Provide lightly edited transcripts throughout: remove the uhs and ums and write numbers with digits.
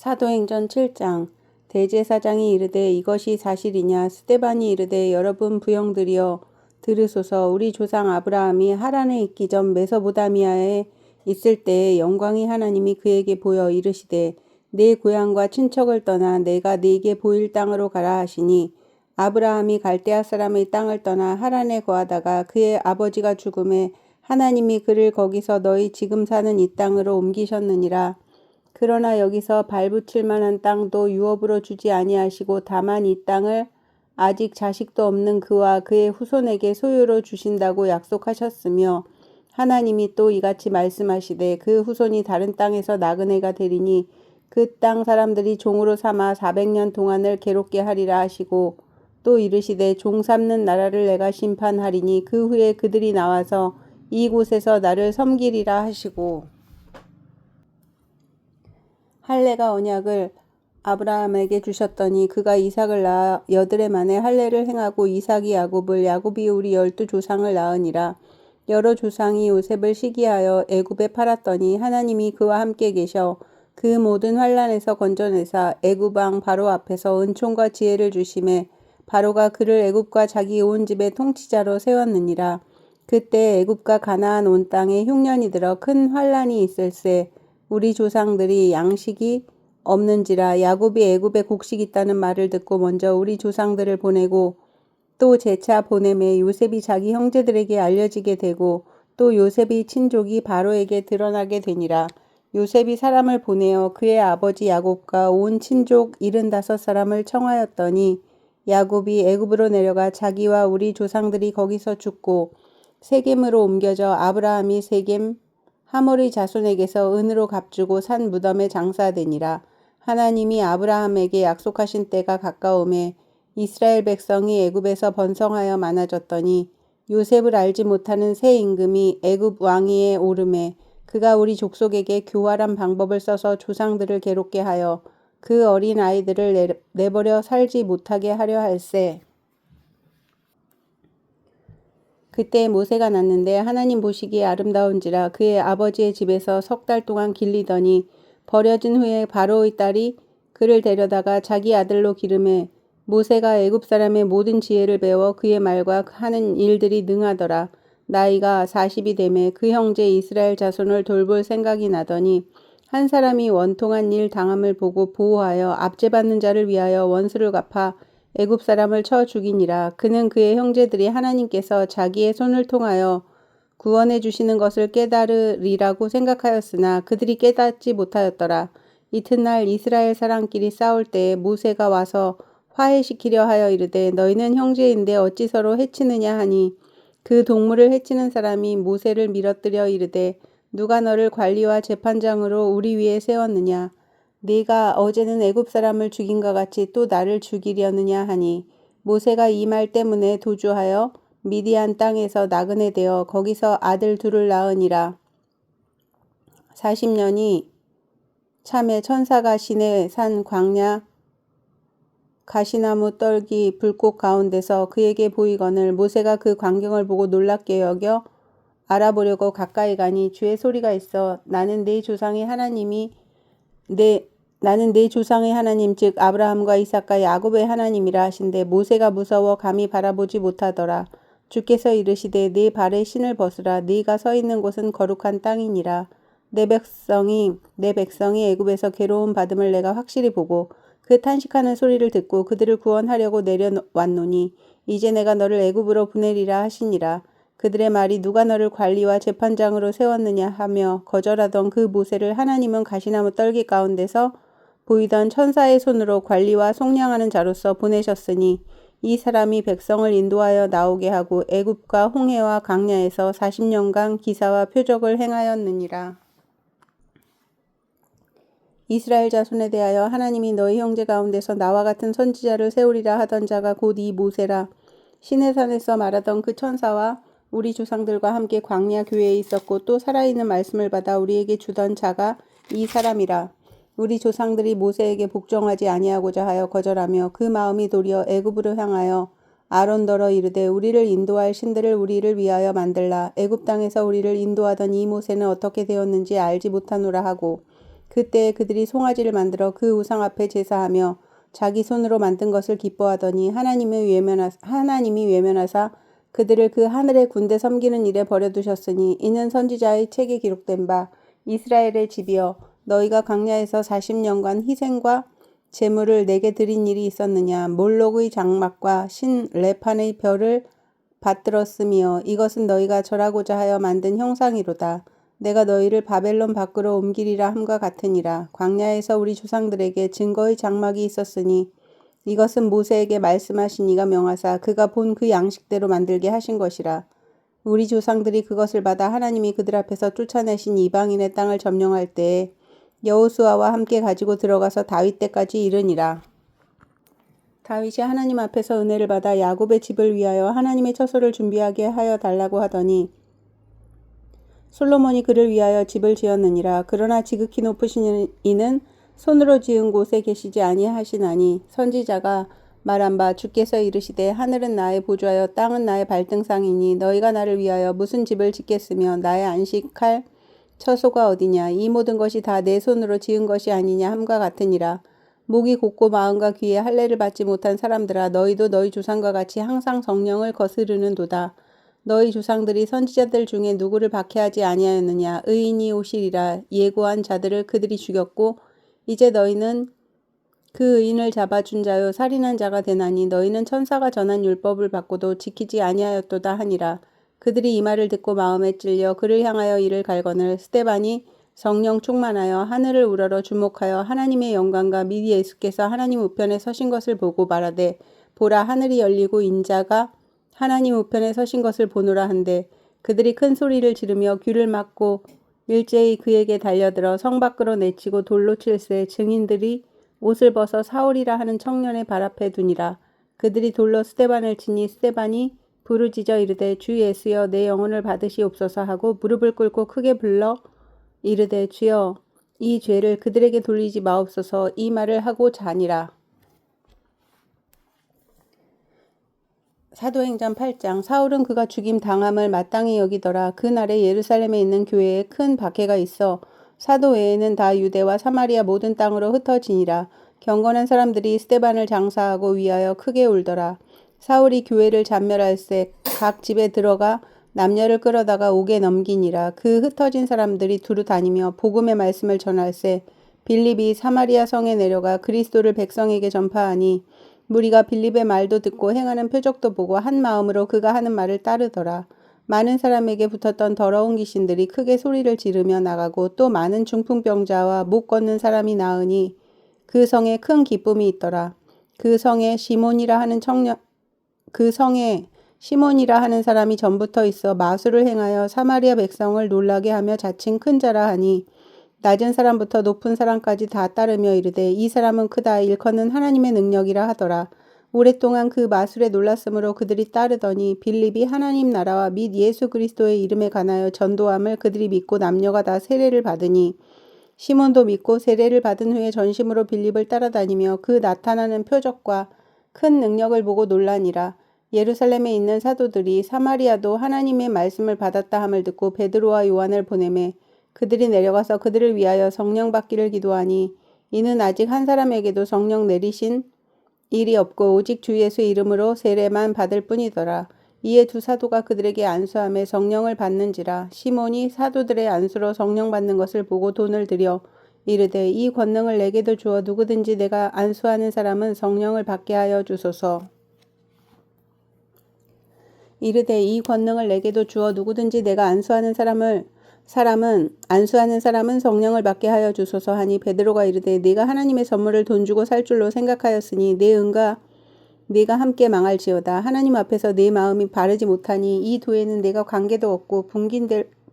사도행전 7장. 대제사장이 이르되 이것이 사실이냐? 스데반이 이르되 여러분 부형들이여 들으소서. 우리 조상 아브라함이 하란에 있기 전 메소보다미아에 있을 때에 영광이 하나님이 그에게 보여 이르시되 내 고향과 친척을 떠나 내가 네게 보일 땅으로 가라 하시니, 아브라함이 갈대아 사람의 땅을 떠나 하란에 거하다가 그의 아버지가 죽음에 하나님이 그를 거기서 너희 지금 사는 이 땅으로 옮기셨느니라. 그러나 여기서 발붙일 만한 땅도 유업으로 주지 아니하시고 다만 이 땅을 아직 자식도 없는 그와 그의 후손에게 소유로 주신다고 약속하셨으며, 하나님이 또 이같이 말씀하시되 그 후손이 다른 땅에서 나그네가 되리니 그 땅 사람들이 종으로 삼아 400년 동안을 괴롭게 하리라 하시고, 또 이르시되 종 삼는 나라를 내가 심판하리니 그 후에 그들이 나와서 이곳에서 나를 섬기리라 하시고, 할례가 언약을 아브라함에게 주셨더니 그가 이삭을 낳아 8해 만에 할례를 행하고 이삭이 야곱을, 야곱이 우리 12조상을 낳으니라. 여러 조상이 요셉을 시기하여 애굽에 팔았더니 하나님이 그와 함께 계셔 그 모든 환난에서 건져내사 애굽 왕 바로 앞에서 은총과 지혜를 주심에 바로가 그를 애굽과 자기 온 집의 통치자로 세웠느니라. 그때 애굽과 가나안 온 땅에 흉년이 들어 큰 환난이 있을세. 우리 조상들이 양식이 없는지라. 야곱이 애굽에 곡식이 있다는 말을 듣고 먼저 우리 조상들을 보내고 또 재차 보내매 요셉이 자기 형제들에게 알려지게 되고 또 요셉의 친족이 바로에게 드러나게 되니라. 요셉이 사람을 보내어 그의 아버지 야곱과 온 친족 75사람을 청하였더니, 야곱이 애굽으로 내려가 자기와 우리 조상들이 거기서 죽고 세겜으로 옮겨져 아브라함이 세겜 하모리 자손에게서 은으로 값주고 산 무덤에 장사되니라. 하나님이 아브라함에게 약속하신 때가 가까우매 이스라엘 백성이 애굽에서 번성하여 많아졌더니 요셉을 알지 못하는 새 임금이 애굽 왕위에 오르매 그가 우리 족속에게 교활한 방법을 써서 조상들을 괴롭게 하여 그 어린 아이들을 내버려 살지 못하게 하려 할세. 그때 모세가 났는데 하나님 보시기에 아름다운지라. 그의 아버지의 집에서 3달 동안 길리더니 버려진 후에 바로의 딸이 그를 데려다가 자기 아들로 기르매 모세가 애굽 사람의 모든 지혜를 배워 그의 말과 하는 일들이 능하더라. 나이가 40이 되매 그 형제 이스라엘 자손을 돌볼 생각이 나더니 한 사람이 원통한 일 당함을 보고 보호하여 압제받는 자를 위하여 원수를 갚아 애굽 사람을 쳐 죽이니라. 그는 그의 형제들이 하나님께서 자기의 손을 통하여 구원해 주시는 것을 깨달으리라고 생각하였으나 그들이 깨닫지 못하였더라. 이튿날 이스라엘 사람끼리 싸울 때에 모세가 와서 화해시키려 하여 이르되 너희는 형제인데 어찌 서로 해치느냐 하니, 그 동물을 해치는 사람이 모세를 밀어뜨려 이르되 누가 너를 관리와 재판장으로 우리 위에 세웠느냐? 네가 어제는 애굽 사람을 죽인과 같이 또 나를 죽이려느냐 하니, 모세가 이 말 때문에 도주하여 미디안 땅에서 나그네 되어 거기서 아들 둘을 낳으니라. 40년이 참에 천사가 시내 산 광야 가시나무 떨기 불꽃 가운데서 그에게 보이거늘 모세가 그 광경을 보고 놀랍게 여겨 알아보려고 가까이 가니 주의 소리가 있어 나는 내 조상의 하나님 즉 아브라함과 이삭과 야곱의 하나님이라 하신대. 모세가 무서워 감히 바라보지 못하더라. 주께서 이르시되 네 발에 신을 벗으라. 네가 서 있는 곳은 거룩한 땅이니라. 내 백성이 애굽에서 괴로움 받음을 내가 확실히 보고 그 탄식하는 소리를 듣고 그들을 구원하려고 내려왔노니 이제 내가 너를 애굽으로 보내리라 하시니라. 그들의 말이 누가 너를 관리와 재판장으로 세웠느냐 하며 거절하던 그 모세를 하나님은 가시나무 떨기 가운데서 보이던 천사의 손으로 관리와 속량하는 자로서 보내셨으니 이 사람이 백성을 인도하여 나오게 하고 애굽과 홍해와 광야에서 40년간 기사와 표적을 행하였느니라. 이스라엘 자손에 대하여 하나님이 너희 형제 가운데서 나와 같은 선지자를 세우리라 하던 자가 곧 이 모세라. 시내산에서 말하던 그 천사와 우리 조상들과 함께 광야 교회에 있었고 또 살아있는 말씀을 받아 우리에게 주던 자가 이 사람이라. 우리 조상들이 모세에게 복종하지 아니하고자 하여 거절하며 그 마음이 도리어 애굽으로 향하여 아론더러 이르되 우리를 인도할 신들을 우리를 위하여 만들라. 애굽 땅에서 우리를 인도하던 이 모세는 어떻게 되었는지 알지 못하노라 하고, 그때 그들이 송아지를 만들어 그 우상 앞에 제사하며 자기 손으로 만든 것을 기뻐하더니 하나님이 외면하사 그들을 그 하늘의 군대 섬기는 일에 버려두셨으니 이는 선지자의 책에 기록된 바 이스라엘의 집이여 너희가 광야에서 40년간 희생과 제물을 내게 드린 일이 있었느냐. 몰록의 장막과 신 레판의 별을 받들었으며 이것은 너희가 절하고자 하여 만든 형상이로다. 내가 너희를 바벨론 밖으로 옮기리라 함과 같으니라. 광야에서 우리 조상들에게 증거의 장막이 있었으니 이것은 모세에게 말씀하신 이가 명하사 그가 본 그 양식대로 만들게 하신 것이라. 우리 조상들이 그것을 받아 하나님이 그들 앞에서 쫓아내신 이방인의 땅을 점령할 때에 여호수아와 함께 가지고 들어가서 다윗 때까지 이르니라. 다윗이 하나님 앞에서 은혜를 받아 야곱의 집을 위하여 하나님의 처소를 준비하게 하여 달라고 하더니 솔로몬이 그를 위하여 집을 지었느니라. 그러나 지극히 높으신 이는 손으로 지은 곳에 계시지 아니하시나니 선지자가 말한 바 주께서 이르시되 하늘은 나의 보좌여 땅은 나의 발등상이니 너희가 나를 위하여 무슨 집을 짓겠으며 나의 안식할 처소가 어디냐. 이 모든 것이 다 내 손으로 지은 것이 아니냐 함과 같으니라. 목이 곧고 마음과 귀에 할례를 받지 못한 사람들아 너희도 너희 조상과 같이 항상 성령을 거스르는도다. 너희 조상들이 선지자들 중에 누구를 박해하지 아니하였느냐. 의인이 오시리라 예고한 자들을 그들이 죽였고 이제 너희는 그 의인을 잡아준 자요 살인한 자가 되나니 너희는 천사가 전한 율법을 받고도 지키지 아니하였도다 하니라. 그들이 이 말을 듣고 마음에 찔려 그를 향하여 이를 갈거늘 스데반이 성령 충만하여 하늘을 우러러 주목하여 하나님의 영광과 및 예수께서 하나님 우편에 서신 것을 보고 말하되 보라 하늘이 열리고 인자가 하나님 우편에 서신 것을 보노라 한데 그들이 큰 소리를 지르며 귀를 막고 일제히 그에게 달려들어 성 밖으로 내치고 돌로 칠세 증인들이 옷을 벗어 사울이라 하는 청년의 발 앞에 두니라. 그들이 돌로 스데반을 치니 스데반이 부르짖어 이르되 주 예수여 내 영혼을 받으시옵소서 하고 무릎을 꿇고 크게 불러 이르되 주여 이 죄를 그들에게 돌리지 마옵소서 이 말을 하고 자니라. 사도행전 8장. 사울은 그가 죽임 당함을 마땅히 여기더라. 그날에 예루살렘에 있는 교회에 큰 박해가 있어 사도 외에는 다 유대와 사마리아 모든 땅으로 흩어지니라. 경건한 사람들이 스데반을 장사하고 위하여 크게 울더라. 사울이 교회를 잔멸할새 각 집에 들어가 남녀를 끌어다가 옥에 넘기니라. 그 흩어진 사람들이 두루 다니며 복음의 말씀을 전할새 빌립이 사마리아 성에 내려가 그리스도를 백성에게 전파하니 무리가 빌립의 말도 듣고 행하는 표적도 보고 한 마음으로 그가 하는 말을 따르더라. 많은 사람에게 붙었던 더러운 귀신들이 크게 소리를 지르며 나가고 또 많은 중풍병자와 못 걷는 사람이 나으니 그 성에 큰 기쁨이 있더라. 그 성에 시몬이라 하는 사람이 전부터 있어 마술을 행하여 사마리아 백성을 놀라게 하며 자칭 큰 자라 하니 낮은 사람부터 높은 사람까지 다 따르며 이르되 이 사람은 크다 일컫는 하나님의 능력이라 하더라. 오랫동안 그 마술에 놀랐으므로 그들이 따르더니 빌립이 하나님 나라와 및 예수 그리스도의 이름에 관하여 전도함을 그들이 믿고 남녀가 다 세례를 받으니 시몬도 믿고 세례를 받은 후에 전심으로 빌립을 따라다니며 그 나타나는 표적과 큰 능력을 보고 놀라니라. 예루살렘에 있는 사도들이 사마리아도 하나님의 말씀을 받았다 함을 듣고 베드로와 요한을 보내매 그들이 내려가서 그들을 위하여 성령 받기를 기도하니 이는 아직 한 사람에게도 성령 내리신 일이 없고 오직 주 예수의 이름으로 세례만 받을 뿐이더라. 이에 두 사도가 그들에게 안수하며 성령을 받는지라. 시몬이 사도들의 안수로 성령 받는 것을 보고 돈을 들여 이르되 이 권능을 내게도 주어 누구든지 내가 안수하는 사람은 성령을 받게 하여 주소서. 이르되 이 권능을 내게도 주어 누구든지 내가 안수하는 사람은 성령을 받게 하여 주소서 하니 베드로가 이르되 네가 하나님의 선물을 돈 주고 살 줄로 생각하였으니 내 은과 네가 함께 망할지어다. 하나님 앞에서 내 마음이 바르지 못하니 이 도에는 내가 관계도 없고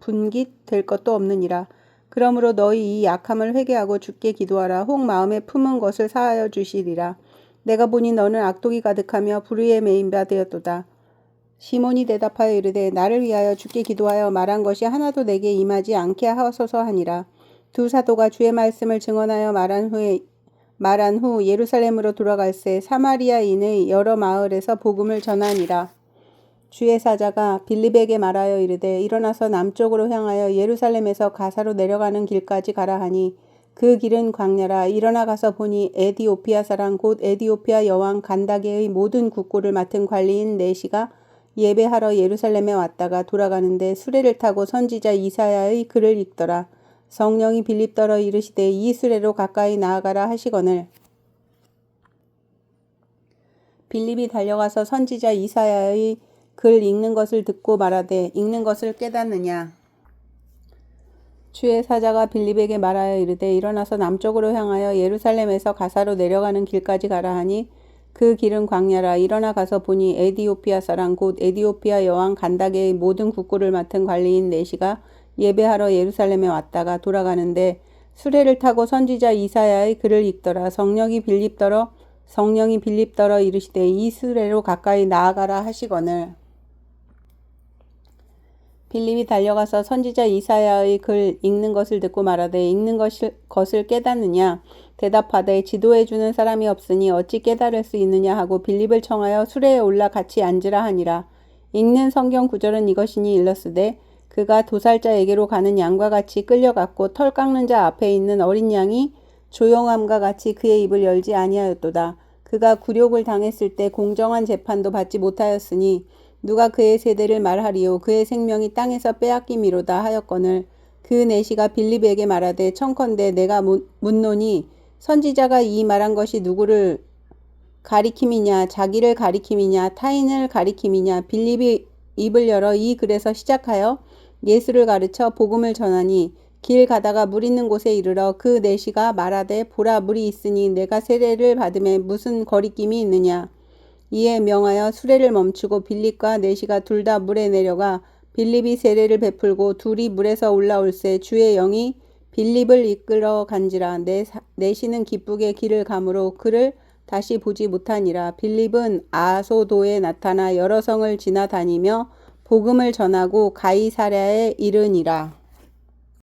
분깃될 것도 없느니라. 그러므로 너희 이 약함을 회개하고 주께 기도하라. 혹 마음에 품은 것을 사하여 주시리라. 내가 보니 너는 악독이 가득하며 불의에 매인 바 되었도다. 시몬이 대답하여 이르되 나를 위하여 주께 기도하여 말한 것이 하나도 내게 임하지 않게 하소서 하니라. 두 사도가 주의 말씀을 증언하여 말한 후 예루살렘으로 돌아갈새 사마리아인의 여러 마을에서 복음을 전하니라. 주의 사자가 빌립에게 말하여 이르되 일어나서 남쪽으로 향하여 예루살렘에서 가사로 내려가는 길까지 가라 하니 그 길은 광야라. 일어나 가서 보니 에디오피아 사람 곧 에디오피아 여왕 간다게의 모든 국고를 맡은 관리인 내시가 예배하러 예루살렘에 왔다가 돌아가는데 수레를 타고 선지자 이사야의 글을 읽더라. 성령이 빌립더러 이르시되 이 수레로 가까이 나아가라 하시거늘 빌립이 달려가서 선지자 이사야의 글 읽는 것을 듣고 말하되 읽는 것을 깨닫느냐. 주의 사자가 빌립에게 말하여 이르되 일어나서 남쪽으로 향하여 예루살렘에서 가사로 내려가는 길까지 가라 하니 그 길은 광야라. 일어나 가서 보니 에디오피아 사람 곧 에디오피아 여왕 간다게의 모든 국고를 맡은 관리인 내시가 예배하러 예루살렘에 왔다가 돌아가는데 수레를 타고 선지자 이사야의 글을 읽더라. 성령이 빌립더러 이르시되 이 수레로 가까이 나아가라 하시거늘 빌립이 달려가서 선지자 이사야의 글 읽는 것을 듣고 말하되 읽는 것을 깨닫느냐. 대답하되 지도해주는 사람이 없으니 어찌 깨달을 수 있느냐 하고 빌립을 청하여 수레에 올라 같이 앉으라 하니라. 읽는 성경 구절은 이것이니 일렀으되 그가 도살자에게로 가는 양과 같이 끌려갔고 털 깎는 자 앞에 있는 어린 양이 조용함과 같이 그의 입을 열지 아니하였도다. 그가 굴욕을 당했을 때 공정한 재판도 받지 못하였으니 누가 그의 세대를 말하리요. 그의 생명이 땅에서 빼앗김이로다 하였거늘 그 내시가 빌립에게 말하되 청컨대 내가 묻노니 선지자가 이 말한 것이 누구를 가리킴이냐 자기를 가리킴이냐 타인을 가리킴이냐. 빌립이 입을 열어 이 글에서 시작하여 예수를 가르쳐 복음을 전하니 길 가다가 물 있는 곳에 이르러 그 내시가 말하되 보라 물이 있으니 내가 세례를 받음에 무슨 거리낌이 있느냐. 이에 명하여 수레를 멈추고 빌립과 내시가 둘 다 물에 내려가 빌립이 세례를 베풀고 둘이 물에서 올라올새 주의 영이 빌립을 이끌어 간지라. 내시는 기쁘게 길을 가므로 그를 다시 보지 못하니라. 빌립은 아소도에 나타나 여러 성을 지나다니며 복음을 전하고 가이사랴에 이르니라.